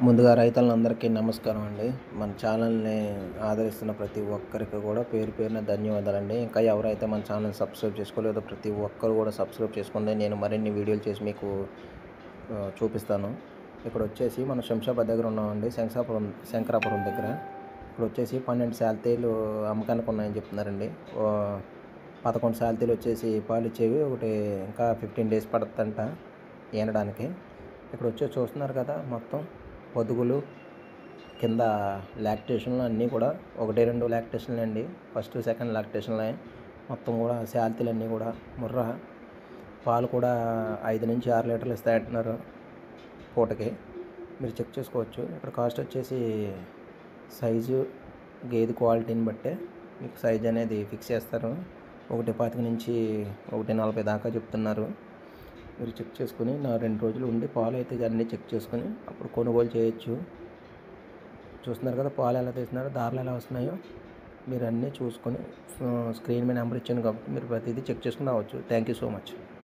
ముందుగా రైతులందరికీ నమస్కారం అండి. మన ఛానల్‌ని ఆదరిస్తున్న ప్రతి ఒక్కరికి కూడా పేరు పేరున ధన్యవాదాలండి. ఇంకా ఎవరైతే మన ఛానల్ సబ్స్క్రైబ్ చేసుకోలేదో ప్రతి ఒక్కరు కూడా సబ్స్క్రైబ్ చేసుకోండి. నేను మరిన్ని వీడియోలు చేసి మీకు చూపిస్తాను. ఇక్కడొచ్చేసి మనం శంషాబాద్ దగ్గర ఉన్నామండి. శంకరాపురం దగ్గర. ఇక్కడొచ్చేసి 12 శాల్తీలు అమ్మకానికి ఉన్నాయని చెప్తున్నారండి. 11 శాల్తీలు వచ్చేసి పాలిచ్చేవి. ఒకటి ఇంకా 15 డేస్ పడుతుందంట ఈనడానికి. ఇక్కడొచ్చేసి చూస్తున్నారు కదా మొత్తం పొదుగులు కింద లాక్టేషన్లు అన్నీ కూడా 1-2 లాక్టేషన్లు అండి. ఫస్ట్ సెకండ్ లాక్టేషన్లే మొత్తం కూడా శాల్తీలన్నీ కూడా ముర్రా పాలు కూడా 5-6 లీటర్లు ఇస్తాయంటున్నారు పూటకి. మీరు చెక్ చేసుకోవచ్చు. ఇక్కడ కాస్ట్ వచ్చేసి సైజు గేదె క్వాలిటీని బట్టే మీకు సైజ్ అనేది ఫిక్స్ చేస్తారు. 1.25 నుంచి 1.40 దాకా చెప్తున్నారు. మీరు చెక్ చేసుకుని 2 రోజులు ఉండి పాలు అయితే అన్నీ చెక్ చేసుకుని అప్పుడు కొనుగోలు చేయొచ్చు. చూస్తున్నారు కదా పాలు ఎలా తీస్తున్నారో, దారులు ఎలా వస్తున్నాయో మీరు అన్నీ చూసుకొని స్క్రీన్ మీద నెంబర్ ఇచ్చాను కాబట్టి మీరు ప్రతిదీ చెక్ చేసుకుని రావచ్చు. Thank you so much.